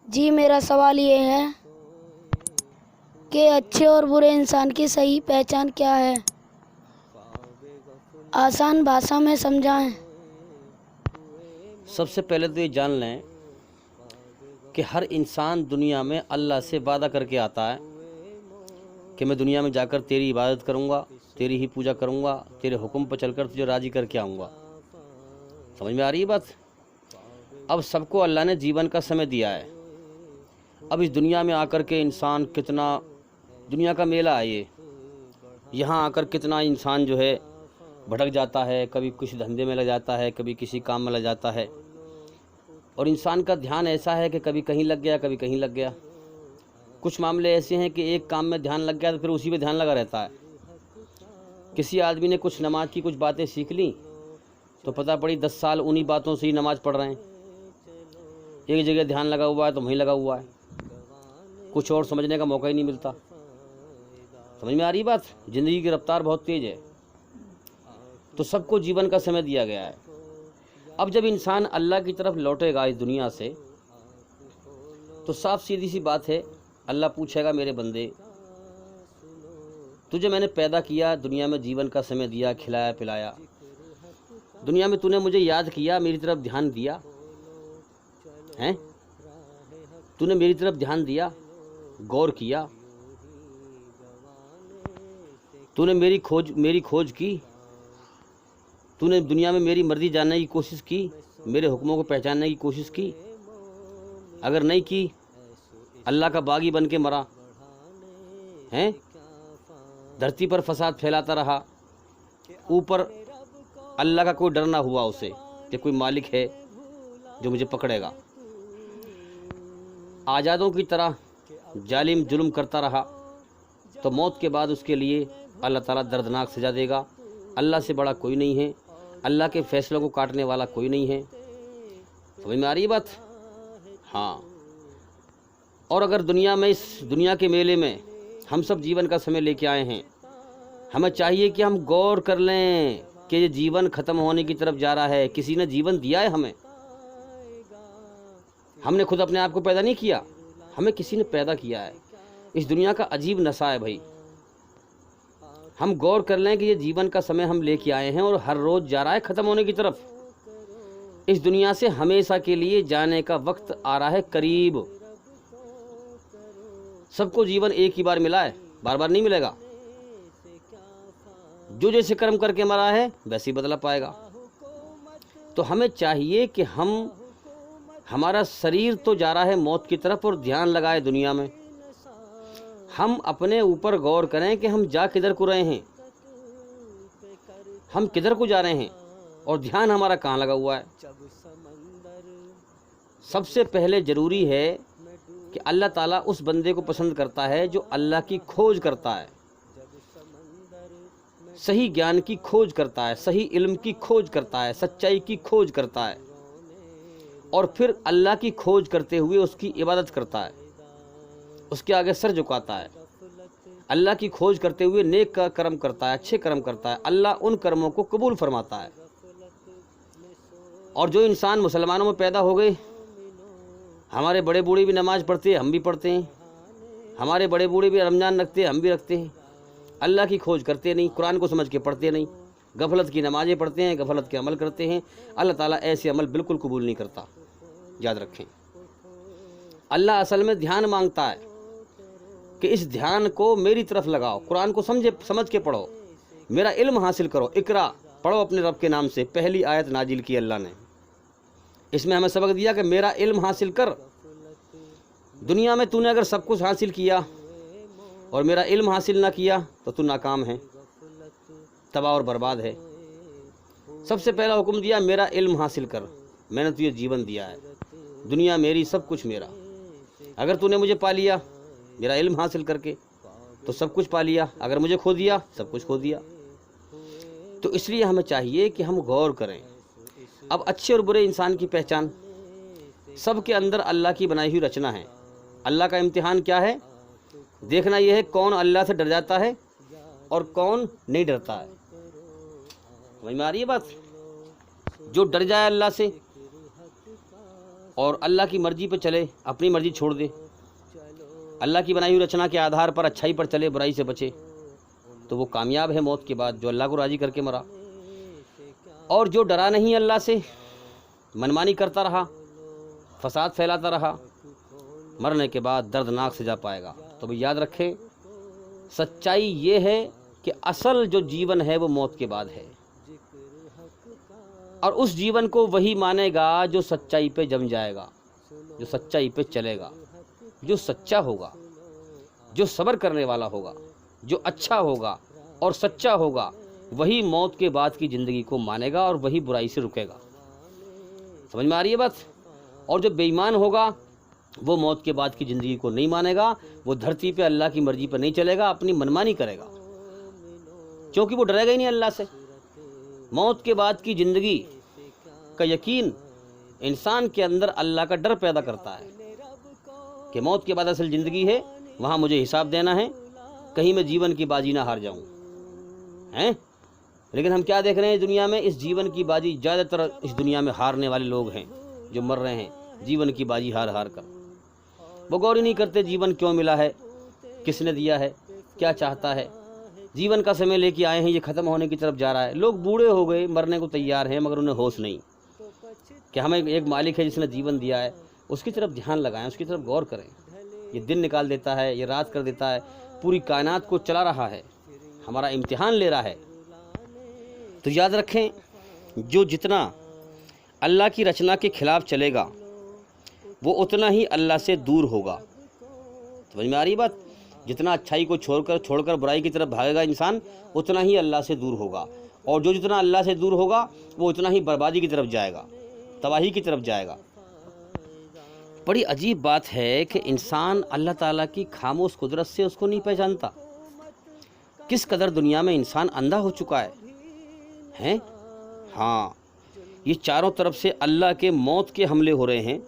جی میرا سوال یہ ہے کہ اچھے اور برے انسان کی صحیح پہچان کیا ہے؟ آسان بھاشا میں سمجھائیں۔ سب سے پہلے تو یہ جان لیں کہ ہر انسان دنیا میں اللہ سے وعدہ کر کے آتا ہے کہ میں دنیا میں جا کر تیری عبادت کروں گا، تیری ہی پوجا کروں گا، تیرے حکم پر چل کر تجھے راضی کر کے آؤں گا۔ سمجھ میں آ رہی ہے بات؟ اب سب کو اللہ نے جیون کا سمے دیا ہے۔ اب اس دنیا میں آ کر کے انسان کتنا، دنیا کا میلہ ہے یہ، یہاں آ کر کتنا انسان جو ہے بھٹک جاتا ہے، کبھی کچھ دھندے میں لگ جاتا ہے، کبھی کسی کام میں لگ جاتا ہے، اور انسان کا دھیان ایسا ہے کہ کبھی کہیں لگ گیا، کبھی کہیں لگ گیا۔ کچھ معاملے ایسے ہیں کہ ایک کام میں دھیان لگ گیا تو پھر اسی پہ دھیان لگا رہتا ہے۔ کسی آدمی نے کچھ نماز کی کچھ باتیں سیکھ لیں تو پتہ پڑی 10 سال انہی باتوں سے ہی نماز پڑھ رہے ہیں، ایک جگہ دھیان لگا ہوا ہے تو وہیں لگا ہوا ہے، کچھ اور سمجھنے کا موقع ہی نہیں ملتا۔ سمجھ میں آ رہی بات؟ زندگی کی رفتار بہت تیز ہے، تو سب کو جیون کا سمے دیا گیا ہے۔ اب جب انسان اللہ کی طرف لوٹے گا اس دنیا سے تو صاف سیدھی سی بات ہے، اللہ پوچھے گا میرے بندے تجھے میں نے پیدا کیا، دنیا میں جیون کا سمے دیا، کھلایا پلایا، دنیا میں تو نے مجھے یاد کیا، میری طرف دھیان دیا ہیں، تو نے میری طرف دھیان دیا، غور کیا، تو نے میری کھوج کی، تو نے دنیا میں میری مرضی جاننے کی کوشش کی، میرے حکموں کو پہچاننے کی کوشش کی؟ اگر نہیں کی، اللہ کا باغی بن کے مرا ہیں، دھرتی پر فساد پھیلاتا رہا، اوپر اللہ کا کوئی ڈر نہ ہوا اسے کہ کوئی مالک ہے جو مجھے پکڑے گا، آزادوں کی طرح ظالم ظلم کرتا رہا، تو موت کے بعد اس کے لیے اللہ تعالیٰ دردناک سزا دے گا۔ اللہ سے بڑا کوئی نہیں ہے، اللہ کے فیصلوں کو کاٹنے والا کوئی نہیں ہے۔ سمجھ میں آ رہی ہے بات؟ ہاں۔ اور اگر دنیا میں، اس دنیا کے میلے میں ہم سب جیون کا سمے لے کے آئے ہیں، ہمیں چاہیے کہ ہم غور کر لیں کہ یہ جیون ختم ہونے کی طرف جا رہا ہے۔ کسی نے جیون دیا ہے ہمیں، ہم نے خود اپنے آپ کو پیدا نہیں کیا، ہمیں کسی نے پیدا کیا ہے۔ اس دنیا کا عجیب نسا ہے بھائی، ہم غور کر لیں کہ یہ جیون کا سمے ہم لے کے آئے ہیں اور ہر روز جا رہا ہے ختم ہونے کی طرف۔ اس دنیا سے ہمیشہ کے لیے جانے کا وقت آ رہا ہے قریب۔ سب کو جیون ایک ہی بار ملا ہے، بار بار نہیں ملے گا۔ جو جیسے کرم کر کے مرا ہے ویسے ہی بدلہ پائے گا۔ تو ہمیں چاہیے کہ ہمارا شریر تو جا رہا ہے موت کی طرف اور دھیان لگائے دنیا میں، ہم اپنے اوپر غور کریں کہ ہم جا کدھر کو رہے ہیں، ہم کدھر کو جا رہے ہیں اور دھیان ہمارا کہاں لگا ہوا ہے۔ سب سے پہلے ضروری ہے کہ اللہ تعالیٰ اس بندے کو پسند کرتا ہے جو اللہ کی کھوج کرتا ہے، صحیح گیان کی کھوج کرتا ہے، صحیح علم کی کھوج کرتا ہے، سچائی کی کھوج کرتا ہے، اور پھر اللہ کی کھوج کرتے ہوئے اس کی عبادت کرتا ہے، اس کے آگے سر جھکاتا ہے، اللہ کی کھوج کرتے ہوئے نیک کا کرم کرتا ہے، اچھے کرم کرتا ہے، اللہ ان کرموں کو قبول فرماتا ہے۔ اور جو انسان مسلمانوں میں پیدا ہو گئے، ہمارے بڑے بوڑھے بھی نماز پڑھتے ہیں، ہم بھی پڑھتے ہیں، ہمارے بڑے بوڑھے بھی رمضان رکھتے ہیں، ہم بھی رکھتے ہیں، اللہ کی کھوج کرتے نہیں، قرآن کو سمجھ کے پڑھتے نہیں، غفلت کی نمازیں پڑھتے ہیں، غفلت کے عمل کرتے ہیں، اللہ تعالیٰ ایسے عمل بالکل قبول نہیں کرتا، یاد رکھیں۔ اللہ اصل میں دھیان مانگتا ہے کہ اس دھیان کو میری طرف لگاؤ، قرآن کو سمجھ کے پڑھو، میرا علم حاصل کرو، اقرا پڑھو اپنے رب کے نام سے، پہلی آیت نازل کی اللہ نے، اس میں ہمیں سبق دیا کہ میرا علم حاصل کر۔ دنیا میں تو نے اگر سب کچھ حاصل کیا اور میرا علم حاصل نہ کیا تو ناکام ہے، تباہ اور برباد ہے۔ سب سے پہلا حکم دیا میرا علم حاصل کر، میں نے تجھے جیون دیا ہے، دنیا میری، سب کچھ میرا۔ اگر تو نے مجھے پا لیا میرا علم حاصل کر کے تو سب کچھ پا لیا، اگر مجھے کھو دیا سب کچھ کھو دیا۔ تو اس لیے ہمیں چاہیے کہ ہم غور کریں۔ اب اچھے اور برے انسان کی پہچان، سب کے اندر اللہ کی بنائی ہوئی رچنا ہے۔ اللہ کا امتحان کیا ہے؟ دیکھنا یہ ہے کون اللہ سے ڈر جاتا ہے اور کون نہیں ڈرتا ہے۔ سمجھ میں آ رہی ہے بات؟ جو ڈر جائے اللہ سے اور اللہ کی مرضی پہ چلے، اپنی مرضی چھوڑ دے، اللہ کی بنائی ہوئی رچنا کے آدھار پر اچھائی پر چلے، برائی سے بچے، تو وہ کامیاب ہے موت کے بعد، جو اللہ کو راضی کر کے مرا۔ اور جو ڈرا نہیں اللہ سے، منمانی کرتا رہا، فساد پھیلاتا رہا، مرنے کے بعد دردناک سزا پائے گا۔ تو بھی یاد رکھیں، سچائی یہ ہے کہ اصل جو جیون ہے وہ موت کے بعد ہے، اور اس جیون کو وہی مانے گا جو سچائی پہ جم جائے گا، جو سچائی پہ چلے گا، جو سچا ہوگا، جو صبر کرنے والا ہوگا، جو اچھا ہوگا اور سچا ہوگا، وہی موت کے بعد کی زندگی کو مانے گا اور وہی برائی سے رکے گا۔ سمجھ میں آ رہی ہے بات؟ اور جو بے ایمان ہوگا وہ موت کے بعد کی زندگی کو نہیں مانے گا، وہ دھرتی پہ اللہ کی مرضی پر نہیں چلے گا، اپنی منمانی کرے گا، کیونکہ وہ ڈرے گا ہی نہیں اللہ سے۔ موت کے بعد کی زندگی کا یقین انسان کے اندر اللہ کا ڈر پیدا کرتا ہے کہ موت کے بعد اصل زندگی ہے، وہاں مجھے حساب دینا ہے، کہیں میں جیون کی بازی نہ ہار جاؤں ہیں۔ لیکن ہم کیا دیکھ رہے ہیں دنیا میں؟ اس جیون کی بازی زیادہ تر اس دنیا میں ہارنے والے لوگ ہیں جو مر رہے ہیں جیون کی بازی ہار ہار کر۔ وہ غور ہی نہیں کرتے جیون کیوں ملا ہے، کس نے دیا ہے، کیا چاہتا ہے۔ جیون کا سمے لے کے آئے ہیں، یہ ختم ہونے کی طرف جا رہا ہے۔ لوگ بوڑھے ہو گئے، مرنے کو تیار ہیں، مگر انہیں ہوش نہیں کہ ہمیں ایک مالک ہے جس نے جیون دیا ہے، اس کی طرف دھیان لگائیں، اس کی طرف غور کریں۔ یہ دن نکال دیتا ہے، یہ رات کر دیتا ہے، پوری کائنات کو چلا رہا ہے، ہمارا امتحان لے رہا ہے۔ تو یاد رکھیں، جو جتنا اللہ کی رچنا کے خلاف چلے گا وہ اتنا ہی اللہ سے دور ہوگا۔ سمجھ میں آ رہی بات؟ جتنا اچھائی کو چھوڑ کر برائی کی طرف بھاگے گا انسان، اتنا ہی اللہ سے دور ہوگا، اور جو جتنا اللہ سے دور ہوگا وہ اتنا ہی بربادی کی طرف جائے گا، تباہی کی طرف جائے گا۔ بڑی عجیب بات ہے کہ انسان اللہ تعالیٰ کی خاموش قدرت سے اس کو نہیں پہچانتا۔ کس قدر دنیا میں انسان اندھا ہو چکا ہے۔ ہاں، یہ چاروں طرف سے اللہ کے موت کے حملے ہو رہے ہیں،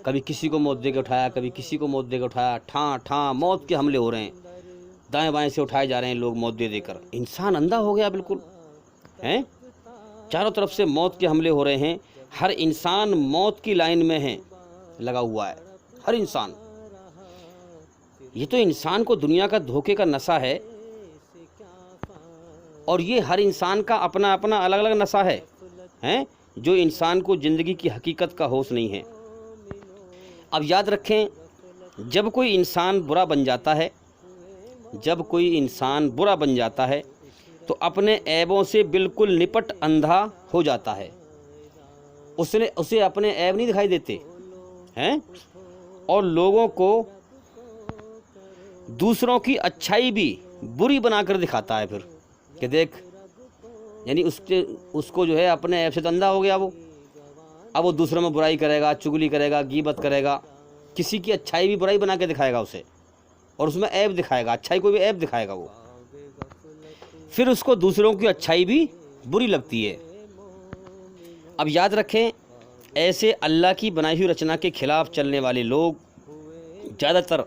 کبھی کسی کو موت دے کے اٹھایا، کبھی کسی کو موت دے کے اٹھایا، ٹھاں ٹھاں موت کے حملے ہو رہے ہیں، دائیں بائیں سے اٹھائے جا رہے ہیں لوگ موت دے دے کر۔ انسان اندھا ہو گیا بالکل ہیں، چاروں طرف سے موت کے حملے ہو رہے ہیں، ہر انسان موت کی لائن میں ہے، لگا ہوا ہے ہر انسان۔ یہ تو انسان کو دنیا کا دھوکے کا نشہ ہے، اور یہ ہر انسان کا اپنا اپنا الگ الگ نشہ ہے جو انسان کو زندگی کی حقیقت کا ہوش نہیں ہے۔ اب یاد رکھیں، جب کوئی انسان برا بن جاتا ہے، جب کوئی انسان برا بن جاتا ہے تو اپنے عیبوں سے بالکل نپٹ اندھا ہو جاتا ہے، اسے اپنے عیب نہیں دکھائی دیتے ہیں، اور لوگوں کو دوسروں کی اچھائی بھی بری بنا کر دکھاتا ہے، پھر کہ دیکھ، یعنی اس کو جو ہے اپنے عیب سے تو اندھا ہو گیا وہ، اب وہ دوسروں میں برائی کرے گا، چگلی کرے گا، غیبت کرے گا، کسی کی اچھائی بھی برائی بنا کے دکھائے گا اسے، اور اس میں عیب دکھائے گا، اچھائی کو بھی عیب دکھائے گا وہ، پھر اس کو دوسروں کی اچھائی بھی بری لگتی ہے۔ اب یاد رکھیں، ایسے اللہ کی بنائی ہوئی رچنا کے خلاف چلنے والے لوگ زیادہ تر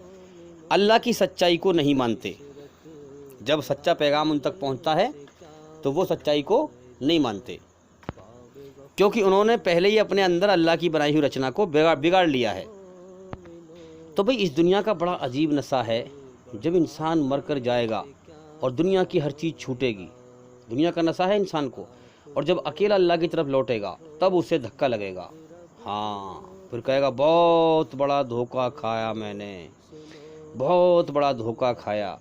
اللہ کی سچائی کو نہیں مانتے۔ جب سچا پیغام ان تک پہنچتا ہے تو وہ سچائی کو نہیں مانتے، کیونکہ انہوں نے پہلے ہی اپنے اندر اللہ کی بنائی ہوئی رچنا کو بگاڑ لیا ہے۔ تو بھئی اس دنیا کا بڑا عجیب نشہ ہے، جب انسان مر کر جائے گا اور دنیا کی ہر چیز چھوٹے گی، دنیا کا نشہ ہے انسان کو، اور جب اکیلا اللہ کی طرف لوٹے گا تب اسے دھکا لگے گا، ہاں، پھر کہے گا بہت بڑا دھوکہ کھایا میں نے، بہت بڑا دھوکہ کھایا۔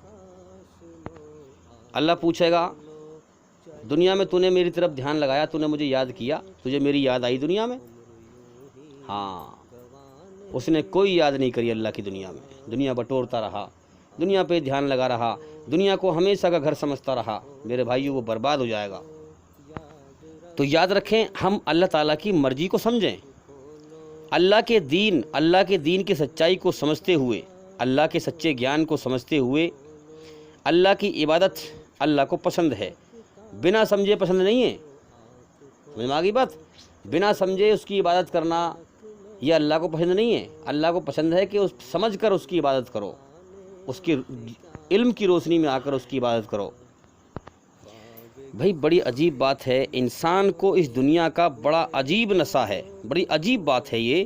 اللہ پوچھے گا، دنیا میں تو نے میری طرف دھیان لگایا، تو نے مجھے یاد کیا، تجھے میری یاد آئی دنیا میں؟ ہاں، اس نے کوئی یاد نہیں کری اللہ کی دنیا میں، دنیا بٹورتا رہا، دنیا پہ دھیان لگا رہا، دنیا کو ہمیشہ کا گھر سمجھتا رہا، میرے بھائیو وہ برباد ہو جائے گا۔ تو یاد رکھیں، ہم اللہ تعالیٰ کی مرضی کو سمجھیں، اللہ کے دین کی سچائی کو سمجھتے ہوئے، اللہ کے سچے گیان کو سمجھتے ہوئے، اللہ کی عبادت اللہ کو پسند ہے، بنا سمجھے پسند نہیں ہے۔ سمجھ میں آ گئی بات؟ بنا سمجھے اس کی عبادت کرنا یہ اللہ کو پسند نہیں ہے۔ اللہ کو پسند ہے کہ سمجھ کر اس کی عبادت کرو، اس کی علم کی روشنی میں آ کر اس کی عبادت کرو۔ بھائی بڑی عجیب بات ہے، انسان کو اس دنیا کا بڑا عجیب نشہ ہے، بڑی عجیب بات ہے یہ